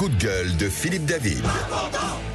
coup de gueule de Philippe David.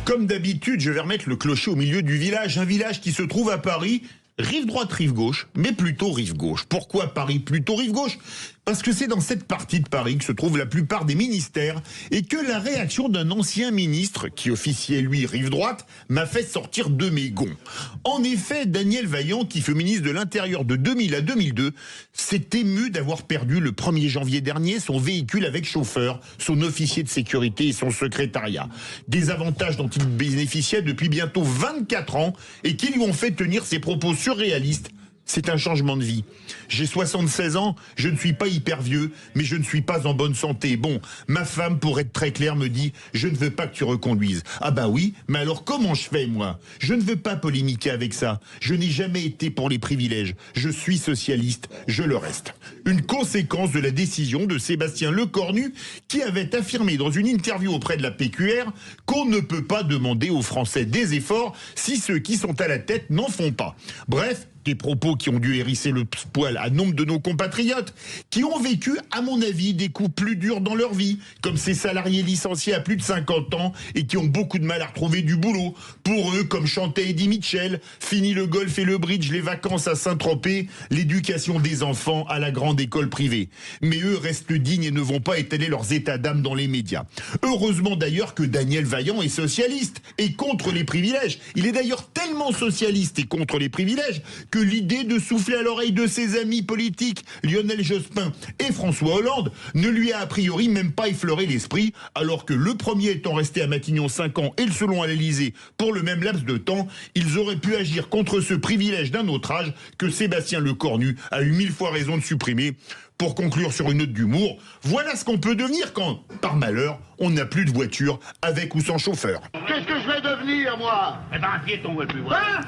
Comme d'habitude, je vais remettre le clocher au milieu du village. Un village qui se trouve à Paris, rive droite, rive gauche, mais plutôt rive gauche. Pourquoi Paris plutôt rive gauche ? Parce que c'est dans cette partie de Paris que se trouvent la plupart des ministères et que la réaction d'un ancien ministre, qui officiait lui rive droite, m'a fait sortir de mes gonds. En effet, Daniel Vaillant, qui fut ministre de l'Intérieur de 2000 à 2002, s'est ému d'avoir perdu le 1er janvier dernier son véhicule avec chauffeur, son officier de sécurité et son secrétariat. Des avantages dont il bénéficiait depuis bientôt 24 ans et qui lui ont fait tenir ses propos surréalistes. C'est un changement de vie. J'ai 76 ans, je ne suis pas hyper vieux, mais je ne suis pas en bonne santé. Bon, ma femme, pour être très claire, me dit « Je ne veux pas que tu reconduises ». Ah bah oui, mais alors comment je fais, moi ? Je ne veux pas polémiquer avec ça. Je n'ai jamais été pour les privilèges. Je suis socialiste, je le reste. Une conséquence de la décision de Sébastien Lecornu, qui avait affirmé dans une interview auprès de la PQR qu'on ne peut pas demander aux Français des efforts si ceux qui sont à la tête n'en font pas. Bref, des propos qui ont dû hérisser le poil à nombre de nos compatriotes, qui ont vécu, à mon avis, des coups plus durs dans leur vie, comme ces salariés licenciés à plus de 50 ans et qui ont beaucoup de mal à retrouver du boulot. Pour eux, comme chantait Eddie Mitchell, fini le golf et le bridge, les vacances à Saint-Tropez, l'éducation des enfants à la grande école privée. Mais eux restent dignes et ne vont pas étaler leurs états d'âme dans les médias. Heureusement d'ailleurs que Daniel Vaillant est socialiste et contre les privilèges. Il est d'ailleurs tellement socialiste et contre les privilèges que l'idée de souffler à l'oreille de ses amis politiques, Lionel Jospin et François Hollande, ne lui a priori même pas effleuré l'esprit, alors que le premier étant resté à Matignon 5 ans et le second à l'Élysée pour le même laps de temps, ils auraient pu agir contre ce privilège d'un autre âge que Sébastien Lecornu a eu 1000 fois raison de supprimer. Pour conclure sur une note d'humour, voilà ce qu'on peut devenir quand, par malheur, on n'a plus de voiture avec ou sans chauffeur. Qu'est-ce que je vais devenir, moi ? Eh ben, un piéton, ouais, plus voilà.